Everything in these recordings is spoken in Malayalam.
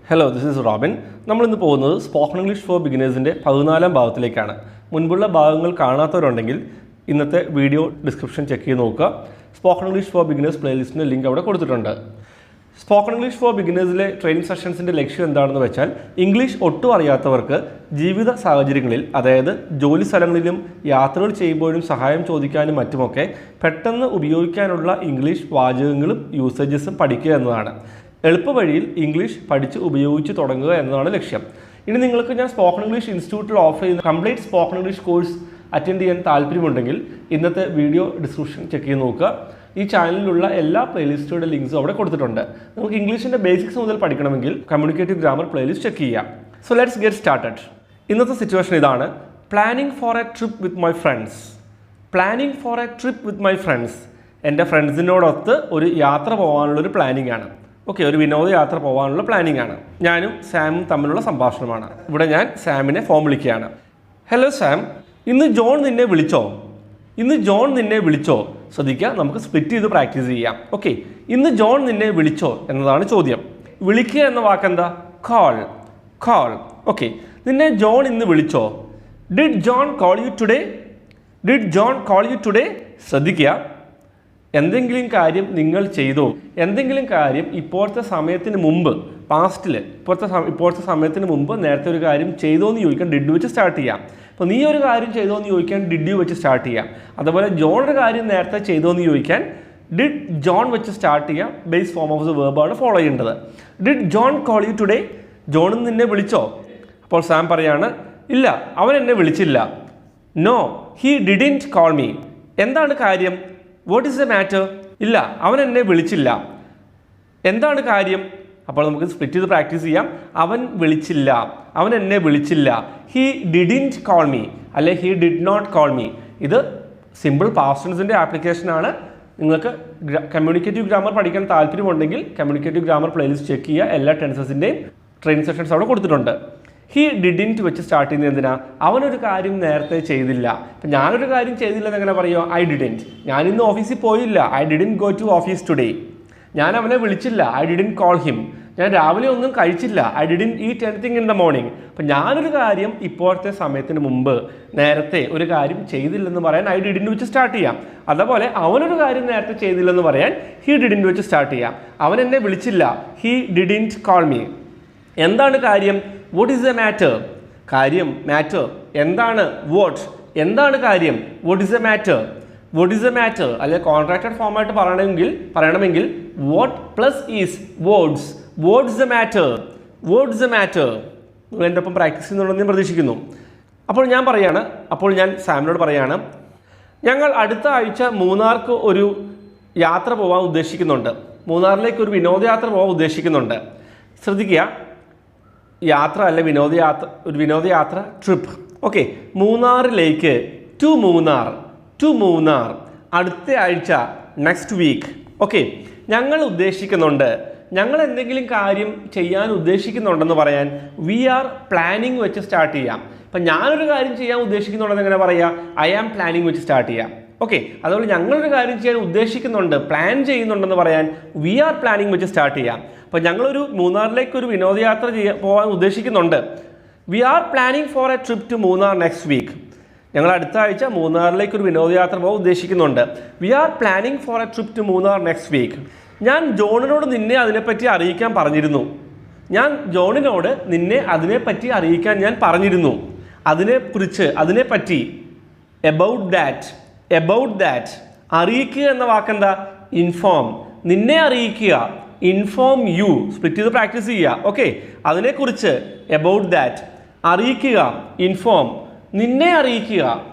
Hello, this is Robin. നമ്മളിന്ന് പോകുന്നത് സ്പോക്കൺ ഇംഗ്ലീഷ് ഫോർ ബിഗിനേഴ്സിൻ്റെ 14ാം ഭാഗത്തിലേക്കാണ്. മുൻപുള്ള ഭാഗങ്ങൾ കാണാത്തവരുണ്ടെങ്കിൽ ഇന്നത്തെ വീഡിയോ ഡിസ്ക്രിപ്ഷൻ ചെക്ക് ചെയ്ത് നോക്കുക. സ്പോക്കൺ ഇംഗ്ലീഷ് ഫോർ ബിഗിനേഴ്സ് പ്ലേലിസ്റ്റിൻ്റെ ലിങ്ക് അവിടെ കൊടുത്തിട്ടുണ്ട്. സ്പോക്കൺ ഇംഗ്ലീഷ് ഫോർ ബിഗിനേഴ്സിലെ ട്രെയിനിങ് സെഷൻസിൻ്റെ ലക്ഷ്യം എന്താണെന്ന് വെച്ചാൽ, ഇംഗ്ലീഷ് ഒട്ടും അറിയാത്തവർക്ക് ജീവിത സാഹചര്യങ്ങളിൽ, അതായത് ജോലി സ്ഥലങ്ങളിലും യാത്രകൾ ചെയ്യുമ്പോഴും സഹായം ചോദിക്കാനും മറ്റുമൊക്കെ പെട്ടെന്ന് ഉപയോഗിക്കാനുള്ള ഇംഗ്ലീഷ് വാചകങ്ങളും യൂസേജസും പഠിക്കുക എന്നതാണ്. എളുപ്പവഴിയിൽ ഇംഗ്ലീഷ് പഠിച്ച് ഉപയോഗിച്ച് തുടങ്ങുക എന്നതാണ് ലക്ഷ്യം. ഇനി നിങ്ങൾക്ക് ഞാൻ സ്പോക്കൺ ഇംഗ്ലീഷ് ഇൻസ്റ്റിറ്റ്യൂട്ടിൽ ഓഫർ ചെയ്യുന്ന complete spoken English course attend ചെയ്യാൻ താല്പര്യമുണ്ടെങ്കിൽ ഇന്നത്തെ വീഡിയോ ഡിസ്ക്രിപ്ഷൻ ചെക്ക് ചെയ്ത് നോക്കുക. ഈ ചാനലിലുള്ള എല്ലാ പ്ലേലിസ്റ്റുകളുടെ ലിങ്ക്സും അവിടെ കൊടുത്തിട്ടുണ്ട്. നമുക്ക് ഇംഗ്ലീഷിൻ്റെ ബേസിക്സ് മുതൽ പഠിക്കണമെങ്കിൽ കമ്മ്യൂണിക്കേറ്റീവ് ഗ്രാമർ പ്ലേലിസ്റ്റ് ചെക്ക് ചെയ്യാം. So let's get started. ഇന്നത്തെ സിറ്റുവേഷൻ ഇതാണ്: planning for a trip with my friends. Planning for a trip with my friends. എൻ്റെ ഫ്രണ്ട്സിനോടൊത്ത് ഒരു യാത്ര പോകാനുള്ളൊരു പ്ലാനിങ് ആണ്. ഓക്കെ, ഒരു വിനോദയാത്ര പോകാനുള്ള പ്ലാനിങ് ആണ്. ഞാനും സാമും തമ്മിലുള്ള സംഭാഷണമാണ്. ഇവിടെ ഞാൻ സാമിനെ ഫോം വിളിക്കുകയാണ്. ഹലോ സാം, ഇന്ന് ജോൺ നിന്നെ വിളിച്ചോ? ഇന്ന് ജോൺ നിന്നെ വിളിച്ചോ? ശ്രദ്ധിക്കുക, നമുക്ക് സ്പ്ലിറ്റ് ചെയ്ത് പ്രാക്ടീസ് ചെയ്യാം. ഓക്കെ, ഇന്ന് ജോൺ നിന്നെ വിളിച്ചോ എന്നതാണ് ചോദ്യം. വിളിക്കുക എന്ന വാക്കെന്താ? കോൾ. കോൾ. ഓക്കെ, നിന്നെ ജോൺ ഇന്ന് വിളിച്ചോ? Did John call you today? Did John call you today? ശ്രദ്ധിക്കുക, എന്തെങ്കിലും കാര്യം നിങ്ങൾ ചെയ്തോ, എന്തെങ്കിലും കാര്യം ഇപ്പോഴത്തെ സമയത്തിന് മുമ്പ്, പാസ്റ്റിൽ ഇപ്പോഴത്തെ സമയത്തിന് മുമ്പ് നേരത്തെ ഒരു കാര്യം ചെയ്തോ എന്ന് ചോദിക്കാൻ ഡിഡ് വെച്ച് സ്റ്റാർട്ട് ചെയ്യാം. അപ്പോൾ നീ ഒരു കാര്യം ചെയ്തോ എന്ന് ചോദിക്കാൻ ഡിഡ് യു വെച്ച് സ്റ്റാർട്ട് ചെയ്യാം. അതുപോലെ ജോൺ ഒരു കാര്യം നേരത്തെ ചെയ്തോ എന്ന് ചോദിക്കാൻ ഡിഡ് ജോൺ വെച്ച് സ്റ്റാർട്ട് ചെയ്യാം. ബേസ് ഫോം ഓഫ് ദ വെർബാണ് ഫോളോ ചെയ്യേണ്ടത്. Did John call you today? John നിന്നെ വിളിച്ചോ? അപ്പോൾ സാം പറയാണ്, ഇല്ല, അവൻ എന്നെ വിളിച്ചില്ല. No, he didn't call me. എന്താണ് കാര്യം? What is the matter? ഇല്ല, അവൻ എന്നെ വിളിച്ചില്ല. എന്താണ് കാര്യം? അപ്പോൾ നമുക്ക് സ്പ്ലിറ്റ് ചെയ്ത് പ്രാക്ടീസ് ചെയ്യാം. അവൻ വിളിച്ചില്ല, അവൻ എന്നെ വിളിച്ചില്ല. ഹി ഡിഡിൻറ്റ് കോൾ മീ, അല്ലെ he did not call me. ഇത് സിമ്പിൾ പാസ്റ്റ് ടെൻസിൻ്റെ ആപ്ലിക്കേഷനാണ്. നിങ്ങൾക്ക് കമ്മ്യൂണിക്കേറ്റീവ് ഗ്രാമർ പഠിക്കാൻ താല്പര്യമുണ്ടെങ്കിൽ കമ്മ്യൂണിക്കേറ്റീവ് ഗ്രാമർ പ്ലേലിസ്റ്റ് ചെക്ക് ചെയ്യുക. എല്ലാ ടെൻസസിൻ്റെയും ട്രെയിനിങ് സെഷൻസ് അവിടെ കൊടുത്തിട്ടുണ്ട്. ഹി ഡിഡിൻറ്റ് വെച്ച് സ്റ്റാർട്ട് ചെയ്യുന്നത് എന്തിനാ? അവനൊരു കാര്യം നേരത്തെ ചെയ്തില്ല. അപ്പം ഞാനൊരു കാര്യം ചെയ്തില്ല എന്നെങ്ങനെ പറയുമോ? I didn't. ഞാനിന്ന് ഓഫീസിൽ പോയില്ല. I didn't go to office today. ഞാൻ അവനെ വിളിച്ചില്ല. I didn't call him. ഞാൻ രാവിലെ ഒന്നും കഴിച്ചില്ല. I didn't eat anything in the morning. അപ്പം ഞാനൊരു കാര്യം ഇപ്പോഴത്തെ സമയത്തിന് മുമ്പ് നേരത്തെ ഒരു കാര്യം ചെയ്തില്ലെന്ന് പറയാൻ ഐ ഡിഡിൻറ്റ് വെച്ച് സ്റ്റാർട്ട് ചെയ്യാം. അതുപോലെ അവനൊരു കാര്യം നേരത്തെ ചെയ്തില്ലെന്ന് പറയാൻ ഹി ഡിഡിൻറ്റ് വെച്ച് സ്റ്റാർട്ട് ചെയ്യാം. അവൻ എന്നെ വിളിച്ചില്ല. He didn't call me. എന്താണ് കാര്യം? What is the matter? കാര്യം, മാറ്റർ. എന്താണ്? വാട്ട്. എന്താണ് കാര്യം? What is the matter? What is the matter അല്ലെ കോൺട്രാക്റ്റഡ് ഫോമായിട്ട് പറയണമെങ്കിൽ what plus is words. What's the matter? What's the matter? നിങ്ങൾ എൻ്റെ ഒപ്പം പ്രാക്ടീസ് ചെയ്യുന്നുണ്ടെന്ന് ഞാൻ പ്രതീക്ഷിക്കുന്നു. അപ്പോൾ ഞാൻ സാമിനോട് പറയാണ്, ഞങ്ങൾ അടുത്ത ആഴ്ച മൂന്നാർക്ക് ഒരു യാത്ര പോകാൻ ഉദ്ദേശിക്കുന്നുണ്ട്. മൂന്നാറിലേക്ക് ഒരു വിനോദയാത്ര പോകാൻ ഉദ്ദേശിക്കുന്നുണ്ട്. ശ്രദ്ധിക്കുക, യാത്ര അല്ല വിനോദയാത്ര, ഒരു വിനോദയാത്ര, ട്രിപ്പ്. ഓക്കെ, മൂന്നാറിലേക്ക്, ടു മൂന്നാർ, അടുത്ത ആഴ്ച, നെക്സ്റ്റ് വീക്ക്. ഓക്കെ, ഞങ്ങൾ ഉദ്ദേശിക്കുന്നുണ്ട്. ഞങ്ങൾ എന്തെങ്കിലും കാര്യം ചെയ്യാൻ ഉദ്ദേശിക്കുന്നുണ്ടെന്ന് പറയാൻ വി ആർ പ്ലാനിങ് വെച്ച് സ്റ്റാർട്ട് ചെയ്യാം. അപ്പം ഞാനൊരു കാര്യം ചെയ്യാൻ ഉദ്ദേശിക്കുന്നുണ്ടെന്ന് എങ്ങനെ പറയാം? ഐ ആം പ്ലാനിങ് വെച്ച് സ്റ്റാർട്ട് ചെയ്യാം. ഓക്കെ, അതുപോലെ ഞങ്ങളൊരു കാര്യം ചെയ്യാൻ ഉദ്ദേശിക്കുന്നുണ്ട്, പ്ലാൻ ചെയ്യുന്നുണ്ടെന്ന് പറയാൻ വി ആർ പ്ലാനിങ് വെച്ച് സ്റ്റാർട്ട് ചെയ്യാം. അപ്പോൾ ഞങ്ങളൊരു മൂന്നാറിലേക്ക് ഒരു വിനോദയാത്ര പോകാൻ ഉദ്ദേശിക്കുന്നുണ്ട്. We are planning for a trip to Munnar next week. ഞങ്ങൾ അടുത്ത ആഴ്ച മൂന്നാറിലേക്ക് ഒരു വിനോദയാത്ര പോകാൻ ഉദ്ദേശിക്കുന്നുണ്ട്. We are planning for a trip to Munnar next week. ഞാൻ ജോണിനോട് നിന്നെ അതിനെപ്പറ്റി അറിയിക്കാൻ പറഞ്ഞിരുന്നു. ഞാൻ ജോണിനോട് നിന്നെ അതിനെപ്പറ്റി അറിയിക്കാൻ ഞാൻ പറഞ്ഞിരുന്നു. അതിനെക്കുറിച്ച്, അതിനെപ്പറ്റി. About that. അറിയിക്കുക എന്ന വാക്കെന്താ? ഇൻഫോം. നിന്നെ അറിയിക്കുക, ഇൻഫോം യു. സ്പ്ലിറ്റ് ചെയ്ത് പ്രാക്ടീസ് ചെയ്യുക. ഓക്കെ, അതിനെക്കുറിച്ച് എബൌട്ട് ദാറ്റ്. അറിയിക്കുക, ഇൻഫോം. നിന്നെ അറിയിക്കുക,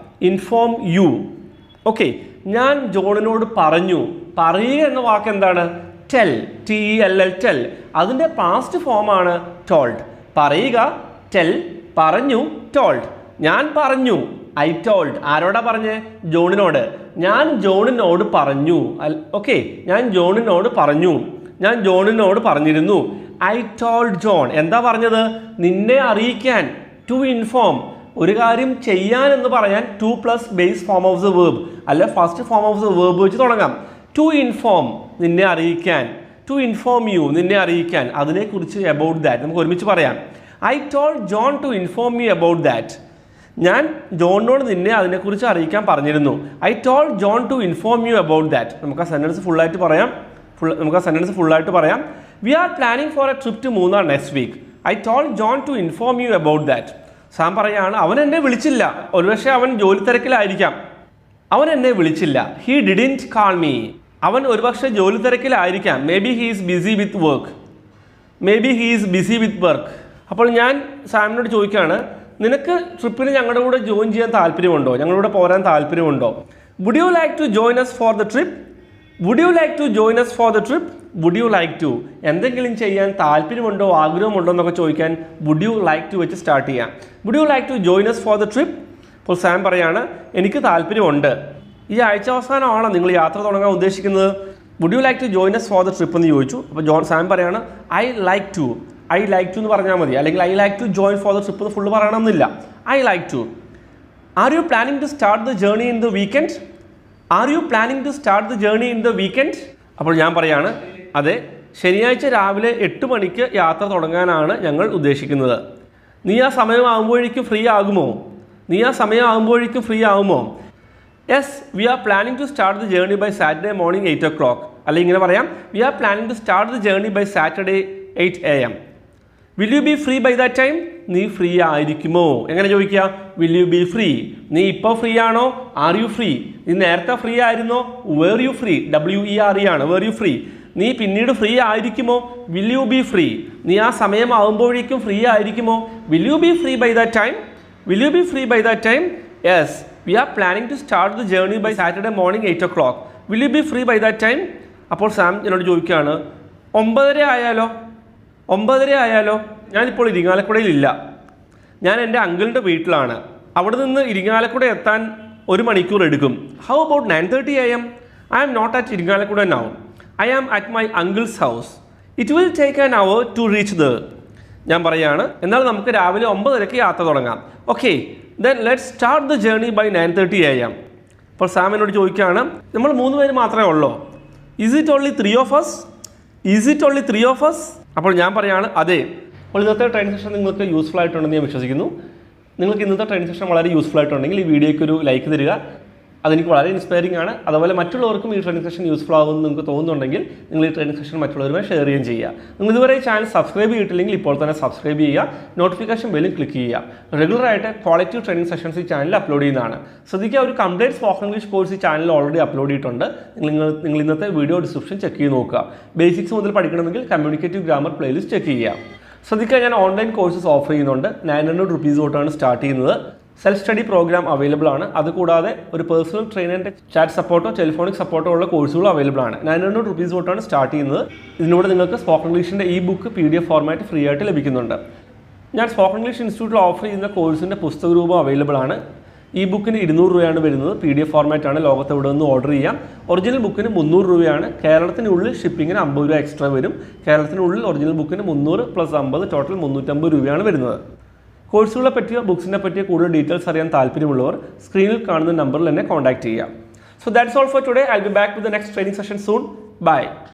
ഇൻഫോം യു. ഓക്കെ, ഞാൻ ജോണിനോട് പറഞ്ഞു. പറയുക എന്ന വാക്ക് എന്താണ്? ടെൽ. TELL, tell. അതിൻ്റെ പാസ്റ്റ് ഫോമാണ് ടോൾഡ്. പറയുക, ടെൽ. പറഞ്ഞു, ടോൾഡ്. ഞാൻ പറഞ്ഞു, ഐ ടോൾഡ്. ആരോടാ പറഞ്ഞേ? ജോണിനോട്. ഞാൻ ജോണിനോട് പറഞ്ഞു. ഓക്കെ, ഞാൻ ജോണിനോട് പറഞ്ഞിരുന്നു. ഐ ടോൾഡ് ജോൺ. എന്താ പറഞ്ഞത്? നിന്നെ അറിയിക്കാൻ, ടു ഇൻഫോം. ഒരു കാര്യം ചെയ്യാൻ എന്ന് പറയാൻ to plus base form of the verb അല്ലെ first form of the verb വെച്ച് തുടങ്ങാം. ടു ഇൻഫോം, നിന്നെ അറിയിക്കാൻ. ടു ഇൻഫോം യു, നിന്നെ അറിയിക്കാൻ, അതിനെക്കുറിച്ച് അബൌട്ട് ദാറ്റ്. നമുക്ക് ഒരുമിച്ച് പറയാം. I told John to inform you about that. ഞാൻ ജോണിനോട് നിന്നെ അതിനെക്കുറിച്ച് അറിയിക്കാൻ പറഞ്ഞിരുന്നു. ഐ told John to inform you about ദാറ്റ്. നമുക്ക് ആ സെൻറ്റൻസ് ഫുള്ളായിട്ട് പറയാം. We are planning for a trip to Munnar next week. I told John to inform you about that. Sam പറയാണ്, അവൻ എന്നെ വിളിച്ചില്ല, ഒരുപക്ഷെ അവൻ ജോലി തിരക്കിലായിരിക്കാം, അവൻ എന്നെ വിളിച്ചില്ല. He didn't call me. അവൻ ഒരുപക്ഷെ ജോലി തിരക്കിലായിരിക്കാം. Maybe he is busy with work. അപ്പോൾ ഞാൻ സാമിനോട് ചോദിക്കുകയാണ്, നിനക്ക് ട്രിപ്പിന് ഞങ്ങളുടെ കൂടെ ജോയിൻ ചെയ്യാൻ താല്പര്യമുണ്ടോ, ഞങ്ങളുടെ പോരാൻ താല്പര്യമുണ്ടോ? Would you like to join us for the trip? Would you like to എന്തെങ്കിലും ചെയ്യാൻ താല്പര്യമുണ്ടോ, ആഗ്രഹമുണ്ടോ എന്നൊക്കെ ചോദിക്കാൻ വുഡ് യു ലൈക്ക് ടു വെച്ച് സ്റ്റാർട്ട് ചെയ്യാം. Would you like to join us for the trip? അപ്പോൾ സാം പറയാണ്, എനിക്ക് താല്പര്യമുണ്ട്. ഈ ആഴ്ച അവസാനമാണോ നിങ്ങൾ യാത്ര തുടങ്ങാൻ ഉദ്ദേശിക്കുന്നത്? Would you like to join us for the trip എന്ന് ചോദിച്ചു. അപ്പോൾ സാം പറയാണ്, ഐ ലൈക്ക് ടു എന്ന് പറഞ്ഞാൽ മതി, അല്ലെങ്കിൽ I like to join for the trip എന്ന് ഫുള്ള് പറയണമെന്നില്ല. I like to. Are you planning to start the journey in the weekend? അപ്പോൾ ഞാൻ പറയാണ്, അതെ, ശനിയാഴ്ച രാവിലെ 8 മണിക്ക് യാത്ര തുടങ്ങാനാണ് ഞങ്ങൾ ഉദ്ദേശിക്കുന്നത്. നീ ആ സമയമാകുമ്പോഴേക്കും ഫ്രീ ആകുമോ? Yes, we are planning to start the journey by Saturday morning 8 o'clock. അല്ലെങ്കിൽ ഇങ്ങനെ പറയാം, we are planning to start the journey by Saturday 8 AM. Will you be free by that time? നീ ഫ്രീ ആയിരിക്കുമോ? എങ്ങനെ ചോദിക്കുക? Will you be free? നീ ഇപ്പോൾ ഫ്രീ ആണോ? Are you free? നീ നേരത്തെ ഫ്രീ ആയിരുന്നോ? Were you free? WERE ആണ്, വേർ യു ഫ്രീ? നീ പിന്നീട് ഫ്രീ ആയിരിക്കുമോ? Will you be free? നീ ആ സമയമാകുമ്പോഴേക്കും ഫ്രീ ആയിരിക്കുമോ? Will you be free by that time? Yes, we are planning to start the journey by Saturday morning 8 o'clock. Will you be free by that time? അപ്പോൾ സാം എന്നോട് ചോദിക്കുകയാണ്, 9:30 ആയാലോ? ഞാനിപ്പോൾ ഇരിങ്ങാലക്കുടയിലില്ല, ഞാൻ എൻ്റെ അങ്കിളിൻ്റെ വീട്ടിലാണ്. അവിടെ നിന്ന് ഇരിങ്ങാലക്കുട എത്താൻ 1 മണിക്കൂർ എടുക്കും. How about 9:30 AM? I am not at Irinjalakuda now. I am at my uncle's house. It will take an hour to reach there. ഞാൻ പറയാണ്, എന്നാൽ നമുക്ക് രാവിലെ 9:30 യാത്ര തുടങ്ങാം. Okay, then let's start the journey by 9:30 AM. അപ്പോൾ സാം എന്നോട് ചോദിക്കുകയാണ്, നമ്മൾ 3 പേര് മാത്രമേ ഉള്ളൂ. Is it only three of us? അപ്പോൾ ഞാൻ പറയാണ്, അതെ. അപ്പോൾ ഇന്നത്തെ ട്രെയിനിങ് സെഷൻ നിങ്ങൾക്ക് യൂസ്ഫുൾ ആയിട്ടുണ്ടെന്ന് ഞാൻ വിശ്വസിക്കുന്നു. നിങ്ങൾക്ക് ഇന്നത്തെ ട്രെയിനിങ് സെഷൻ വളരെ യൂസ്ഫുൾ ആയിട്ടുണ്ടെങ്കിൽ ഈ വീഡിയോയ്ക്ക് ഒരു ലൈക്ക് തരിക. അതെനിക്ക് വളരെ ഇൻസ്പയറിംഗ് ആണ്. അതുപോലെ മറ്റുള്ളവർക്കും ഈ ട്രെയിനിങ് സെഷൻ യൂസ്ഫുൾ ആകുമെന്ന് നിങ്ങൾക്ക് തോന്നുന്നുണ്ടെങ്കിൽ നിങ്ങൾ ഈ ട്രെയിനിങ് സെഷൻ മറ്റുള്ളവരുമായി ഷെയർ ചെയ്യുകയും ചെയ്യുക. നിങ്ങൾ ഇതുവരെ ചാനൽ സബ്സ്ക്രൈബ് ചെയ്തിട്ടില്ലെങ്കിൽ ഇപ്പോൾ തന്നെ സബ്സ്ക്രൈബ് ചെയ്യുക, നോട്ടിഫിക്കേഷൻ ബെല്ലും ക്ലിക്ക് ചെയ്യുക. റെഗുലറായിട്ട് ക്വാളിറ്റി ട്രെയിനിങ് സെഷൻസ് ഈ ചാനലിൽ അപ്ലോഡ് ചെയ്യുന്നതാണ്. ശ്രദ്ധിക്കുക, ഒരു കംപ്ലീറ്റ് സ്പോക്കൺ ഇംഗ്ലീഷ് കോഴ്സ് ഈ ചാനലിൽ ഓൾറെഡി അപ്ലോഡ് ചെയ്തിട്ടുണ്ട്. നിങ്ങൾ ഇന്നത്തെ വീഡിയോ ഡിസ്ക്രിപ്ഷൻ ചെക്ക് ചെയ്ത് നോക്കുക. ബേസിക്സ് മുതൽ പഠിക്കണമെങ്കിൽ കമ്മ്യൂണിക്കേറ്റീവ് ഗ്രാമർ പ്ലേലിസ്റ്റ് ചെക്ക് ചെയ്യുക. ശ്രദ്ധിക്കുക, ഞാൻ ഓൺലൈൻ കോഴ്സസ് ഓഫർ ചെയ്യുന്നുണ്ട്. 900 rupees തൊട്ടാണ് സ്റ്റാർട്ട് ചെയ്യുന്നത്. സെൽഫ് സ്റ്റഡി പ്രോഗ്രാം അവൈലബിൾ ആണ്. അതുകൂടാതെ ഒരു പേഴ്സണൽ ട്രെയിനറിൻ്റെ ചാറ്റ് സപ്പോർട്ടോ ടെലിഫോണിക് സപ്പോർട്ടോ ഉള്ള കോഴ്സുകൾ അവൈലബിൾ ആണ്. 900 rupees തൊട്ടാണ് സ്റ്റാർട്ട് ചെയ്യുന്നത്. ഇതിലൂടെ നിങ്ങൾക്ക് സ്പോക്കൺ ഇംഗ്ലീഷിൻ്റെ ബുക്ക് PDF ഫോർമാറ്റ് ഫ്രീ ആയിട്ട് ലഭിക്കുന്നുണ്ട്. ഞാൻ സ്പോക്കൺ ഇംഗ്ലീഷ് ഇൻസ്റ്റിറ്റ്യൂട്ടിൽ ഓഫർ ചെയ്യുന്ന കോഴ്സിൻ്റെ പുസ്തക രൂപം അവൈലബിൾ ആണ്. ബുക്കിന് 200 രൂപയാണ് വരുന്നത്. PDF ഫോർമാറ്റാണ്. ലോകത്ത് എവിടെ നിന്ന് ഓർഡർ ചെയ്യാം. ഒറിജിനൽ ബുക്കിന് 300 രൂപയാണ്. കേരളത്തിനുള്ളിൽ ഷിപ്പിങ്ങിന് 50 രൂപ എക്സ്ട്രാ വരും. കേരളത്തിനുള്ളിൽ ഒറിജിനൽ ബുക്കിന് 300 + 50 ടോട്ടൽ 350 രൂപയാണ് വരുന്നത്. കോഴ്സുകളെ പറ്റിയോ ബുക്സിനെ പറ്റിയോ കൂടുതൽ ഡീറ്റെയിൽസ് അറിയാൻ താല്പര്യമുള്ളവർ സ്ക്രീനിൽ കാണുന്ന നമ്പറിൽ എന്നെ കോൺടാക്ട് ചെയ്യാം. So that's all for today. I will be back with the next training session soon. By.